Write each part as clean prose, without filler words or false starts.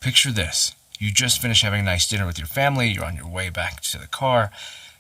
Picture this. You just finished having a nice dinner with your family, you're on your way back to the car,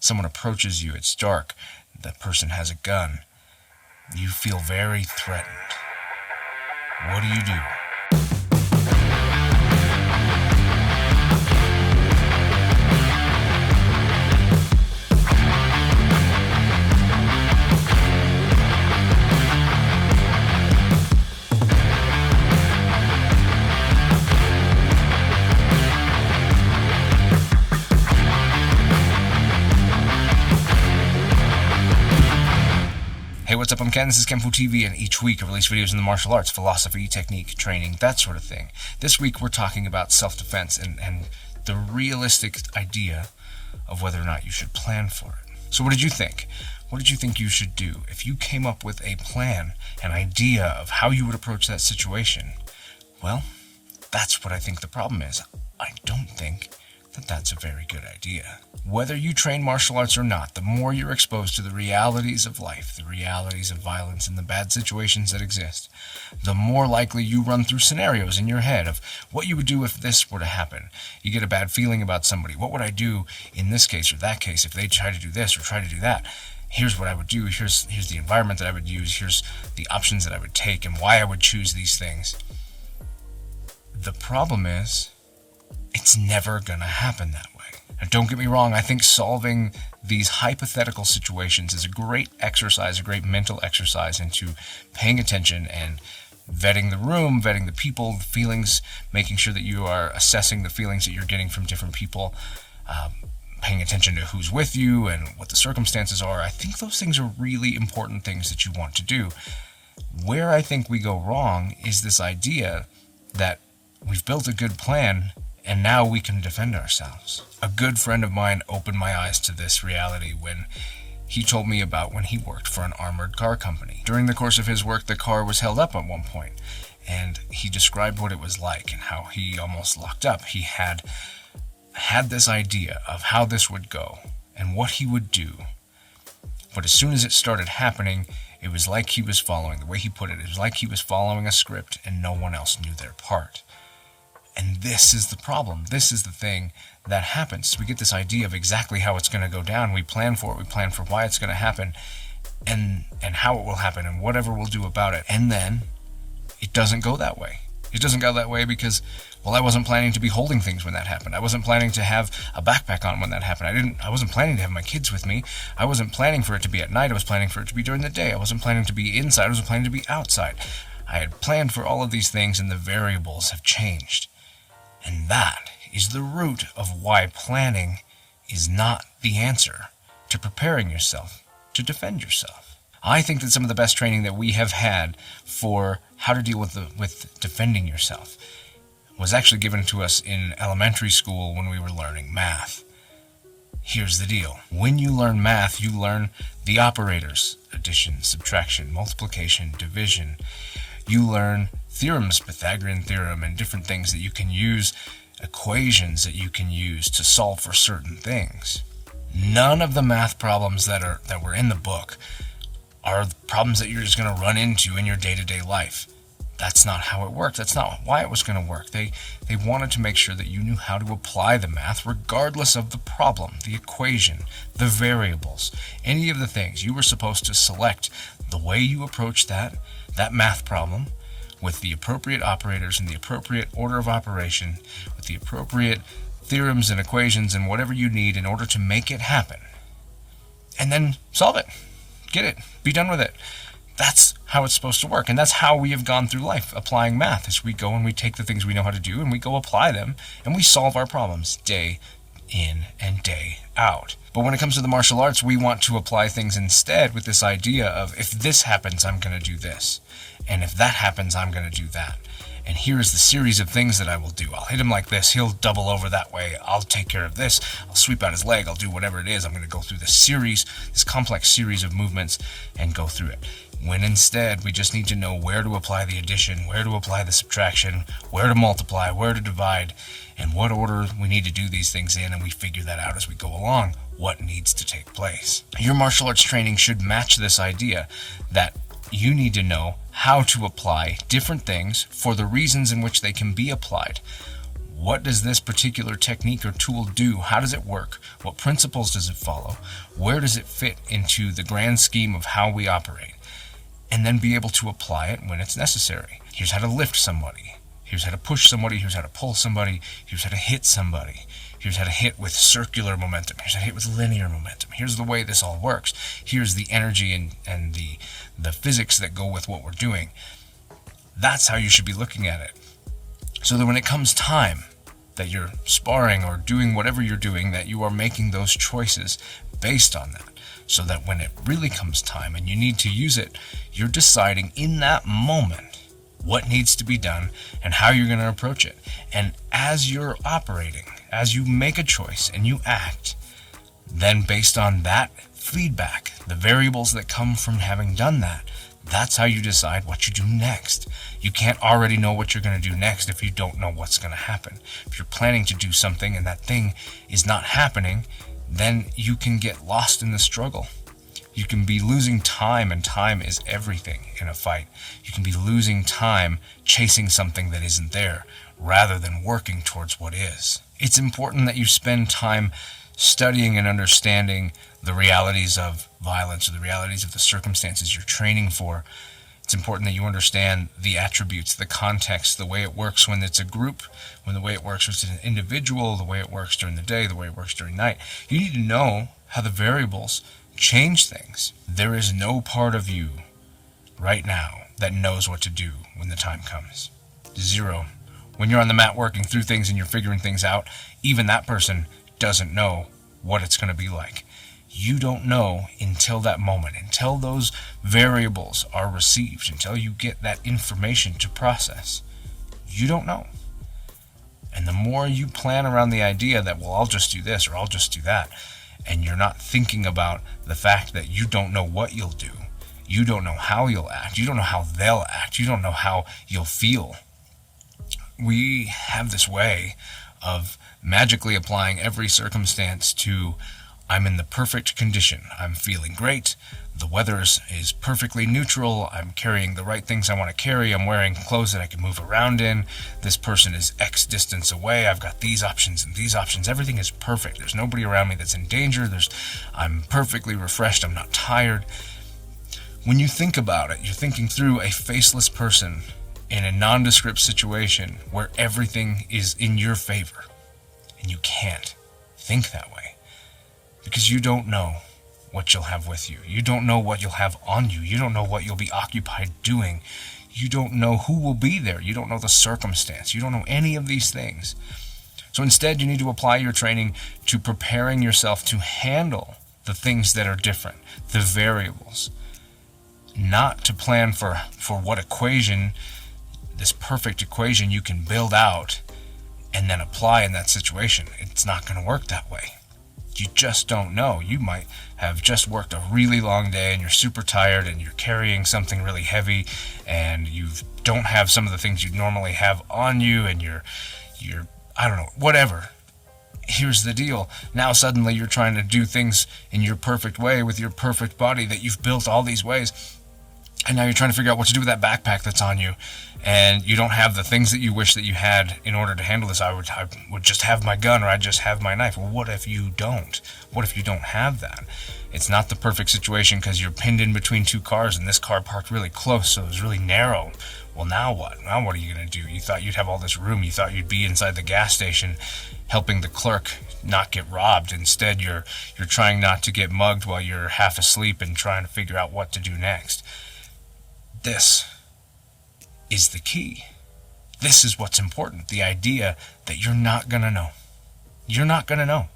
someone approaches you, it's dark, that person has a gun. You feel very threatened. What do you do? Hey, what's up? I'm Ken, this is kenfuTV, and each week I release videos in the martial arts, philosophy, technique, training, that sort of thing. This week we're talking about self-defense and the realistic idea of whether or not you should plan for it. So what did you think? What did you think you should do if you came up with a plan, an idea of how you would approach that situation? Well, that's what I think the problem is. I don't think that that's a very good idea. Whether you train martial arts or not, the more you're exposed to the realities of life, the realities of violence and the bad situations that exist, the more likely you run through scenarios in your head of what you would do if this were to happen. You get a bad feeling about somebody. What would I do in this case or that case if they try to do this or try to do that? Here's what I would do. Here's the environment that I would use. Here's the options that I would take and why I would choose these things. The problem is, it's never gonna happen that way. And don't get me wrong, I think solving these hypothetical situations is a great exercise, a great mental exercise into paying attention and vetting the room, vetting the people, the feelings, making sure that you are assessing the feelings that you're getting from different people, paying attention to who's with you and what the circumstances are. I think those things are really important things that you want to do. Where I think we go wrong is this idea that we've built a good plan and now we can defend ourselves. A good friend of mine opened my eyes to this reality when he told me about when he worked for an armored car company. During the course of his work, the car was held up at one point, and he described what it was like and how he almost locked up. He had this idea of how this would go and what he would do. But as soon as it started happening, it was like he was following, the way he put it, it was like he was following a script and no one else knew their part. And this is the problem. This is the thing that happens. We get this idea of exactly how it's going to go down. We plan for it. We plan for why it's going to happen and how it will happen and whatever we'll do about it. And then it doesn't go that way. It doesn't go that way because, well, I wasn't planning to be holding things when that happened. I wasn't planning to have a backpack on when that happened. I wasn't planning to have my kids with me. I wasn't planning for it to be at night. I was planning for it to be during the day. I wasn't planning to be inside. I wasn't planning to be outside. I had planned for all of these things and the variables have changed. And that is the root of why planning is not the answer to preparing yourself to defend yourself. I think that some of the best training that we have had for how to deal with defending yourself was actually given to us in elementary school when we were learning math. Here's the deal. When you learn math, you learn the operators: addition, subtraction, multiplication, division. You learn theorems, Pythagorean theorem, and different things that you can use, equations that you can use to solve for certain things. None of the math problems that were in the book are problems that you're just going to run into in your day-to-day life. That's not how it worked. That's not why it was going to work. They wanted to make sure that you knew how to apply the math regardless of the problem, the equation, the variables, any of the things. You were supposed to select the way you approach that math problem with the appropriate operators and the appropriate order of operation, with the appropriate theorems and equations and whatever you need in order to make it happen. And then solve it. Get it. Be done with it. That's how it's supposed to work. And that's how we have gone through life, applying math, as we go and we take the things we know how to do and we go apply them and we solve our problems day in and day out. But when it comes to the martial arts, we want to apply things instead with this idea of, if this happens, I'm going to do this. And if that happens, I'm going to do that. And here is the series of things that I will do. I'll hit him like this. He'll double over that way. I'll take care of this. I'll sweep out his leg. I'll do whatever it is. I'm going to go through this series, this complex series of movements, and go through it. When instead, we just need to know where to apply the addition, where to apply the subtraction, where to multiply, where to divide, and what order we need to do these things in, and we figure that out as we go along, what needs to take place. Your martial arts training should match this idea that you need to know how to apply different things for the reasons in which they can be applied. What does this particular technique or tool do? How does it work? What principles does it follow? Where does it fit into the grand scheme of how we operate? And then be able to apply it when it's necessary. Here's how to lift somebody. Here's how to push somebody. Here's how to pull somebody. Here's how to hit somebody. Here's how to hit with circular momentum. Here's how to hit with linear momentum. Here's the way this all works. Here's the energy and the physics that go with what we're doing. That's how you should be looking at it. So that when it comes time that you're sparring or doing whatever you're doing, that you are making those choices based on that. So that when it really comes time and you need to use it, you're deciding in that moment what needs to be done and how you're going to approach it. And as you're operating, as you make a choice and you act, then based on that feedback, the variables that come from having done that, that's how you decide what you do next. You can't already know what you're going to do next if you don't know what's going to happen. If you're planning to do something and that thing is not happening, then you can get lost in the struggle. You can be losing time, and time is everything in a fight. You can be losing time chasing something that isn't there, rather than working towards what is. It's important that you spend time studying and understanding the realities of violence or the realities of the circumstances you're training for. It's important that you understand the attributes, the context, the way it works when it's a group, when the way it works when it's an individual, the way it works during the day, the way it works during night. You need to know how the variables change things. There is no part of you right now that knows what to do when the time comes. Zero. When you're on the mat working through things and you're figuring things out, even that person doesn't know what it's going to be like. You don't know until that moment, until those variables are received, until you get that information to process. You don't know. And the more you plan around the idea that, well, I'll just do this or I'll just do that, and you're not thinking about the fact that you don't know what you'll do, you don't know how you'll act, you don't know how they'll act, you don't know how you'll feel. We have this way of magically applying every circumstance to, I'm in the perfect condition, I'm feeling great, the weather is perfectly neutral, I'm carrying the right things I want to carry, I'm wearing clothes that I can move around in, this person is X distance away, I've got these options and these options, everything is perfect, there's nobody around me that's in danger, I'm perfectly refreshed, I'm not tired. When you think about it, you're thinking through a faceless person in a nondescript situation where everything is in your favor, and you can't think that way because you don't know what you'll have with you. You don't know what you'll have on you. You don't know what you'll be occupied doing. You don't know who will be there. You don't know the circumstance. You don't know any of these things. So instead, you need to apply your training to preparing yourself to handle the things that are different, the variables, not to plan for what equation, this perfect equation you can build out and then apply in that situation. It's not going to work that way. You just don't know. You might have just worked a really long day and you're super tired and you're carrying something really heavy and you don't have some of the things you'd normally have on you and you're I don't know, whatever. Here's the deal. Now suddenly you're trying to do things in your perfect way with your perfect body that you've built all these ways. And now you're trying to figure out what to do with that backpack that's on you. And you don't have the things that you wish that you had in order to handle this. I would just have my gun or I'd just have my knife. Well, what if you don't? What if you don't have that? It's not the perfect situation because you're pinned in between two cars and this car parked really close, so it was really narrow. Well, now what? Now what are you going to do? You thought you'd have all this room. You thought you'd be inside the gas station helping the clerk not get robbed. Instead, you're trying not to get mugged while you're half asleep and trying to figure out what to do next. This is the key. This is what's important. The idea that you're not going to know. You're not going to know.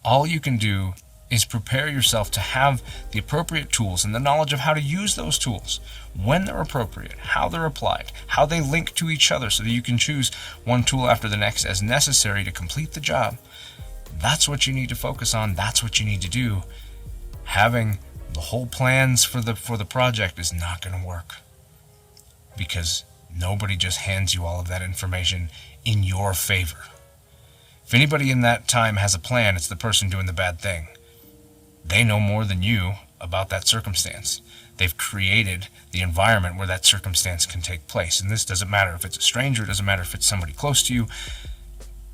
All you can do is prepare yourself to have the appropriate tools and the knowledge of how to use those tools, when they're appropriate, how they're applied, how they link to each other so that you can choose one tool after the next as necessary to complete the job. That's what you need to focus on. That's what you need to do. Having the whole plans for the project is not going to work because nobody just hands you all of that information in your favor. If anybody in that time has a plan, it's the person doing the bad thing. They know more than you about that circumstance. They've created the environment where that circumstance can take place. And this doesn't matter if it's a stranger, it doesn't matter if it's somebody close to you.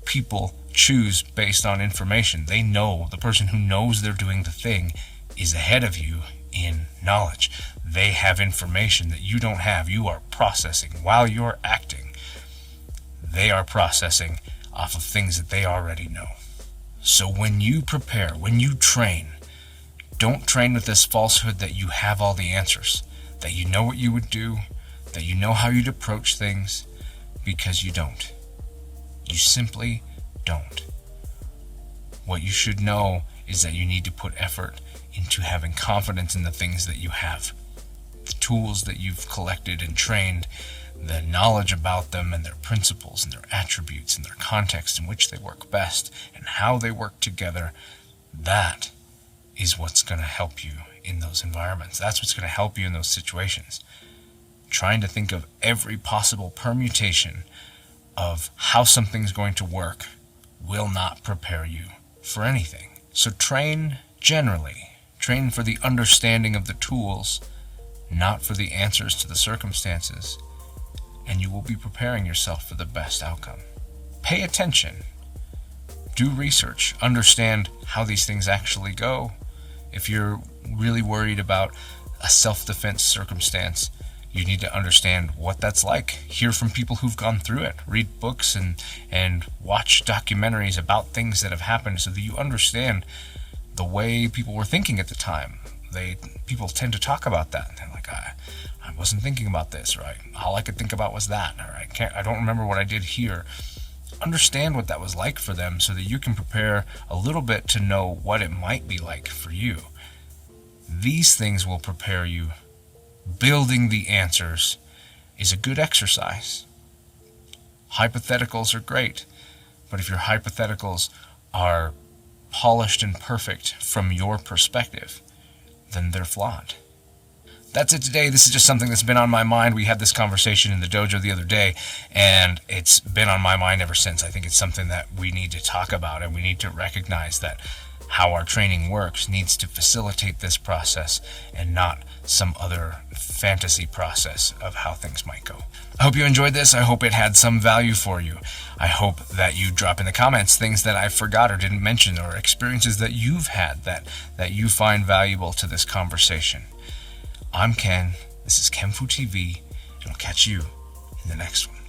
People choose based on information. They know, the person who knows they're doing the thing is ahead of you in knowledge. They have information that you don't have. You are processing while you're acting. They are processing off of things that they already know. So when you prepare, when you train, don't train with this falsehood that you have all the answers, that you know what you would do, that you know how you'd approach things, because you don't. You simply don't. What you should know is that you need to put effort into having confidence in the things that you have, the tools that you've collected and trained, the knowledge about them and their principles and their attributes and their context in which they work best and how they work together. That is what's going to help you in those environments. That's what's going to help you in those situations. Trying to think of every possible permutation of how something's going to work will not prepare you for anything. So train generally. Train for the understanding of the tools, not for the answers to the circumstances, and you will be preparing yourself for the best outcome. Pay attention. Do research. Understand how these things actually go. If you're really worried about a self-defense circumstance, you need to understand what that's like. Hear from people who've gone through it. Read books and watch documentaries about things that have happened so that you understand the way people were thinking at the time. People tend to talk about that. They're like, I wasn't thinking about this, right? All I could think about was that, or I don't remember what I did here. Understand what that was like for them so that you can prepare a little bit to know what it might be like for you. These things will prepare you. Building the answers is a good exercise. Hypotheticals are great, but if your hypotheticals are polished and perfect from your perspective, then they're flawed. That's it today. This is just something that's been on my mind. We had this conversation in the dojo the other day, and it's been on my mind ever since. I think it's something that we need to talk about, and we need to recognize that how our training works needs to facilitate this process and not some other fantasy process of how things might go. I hope you enjoyed this. I hope it had some value for you. I hope that you drop in the comments things that I forgot or didn't mention, or experiences that you've had that you find valuable to this conversation. I'm Ken. This is kenfuTV, and I'll catch you in the next one.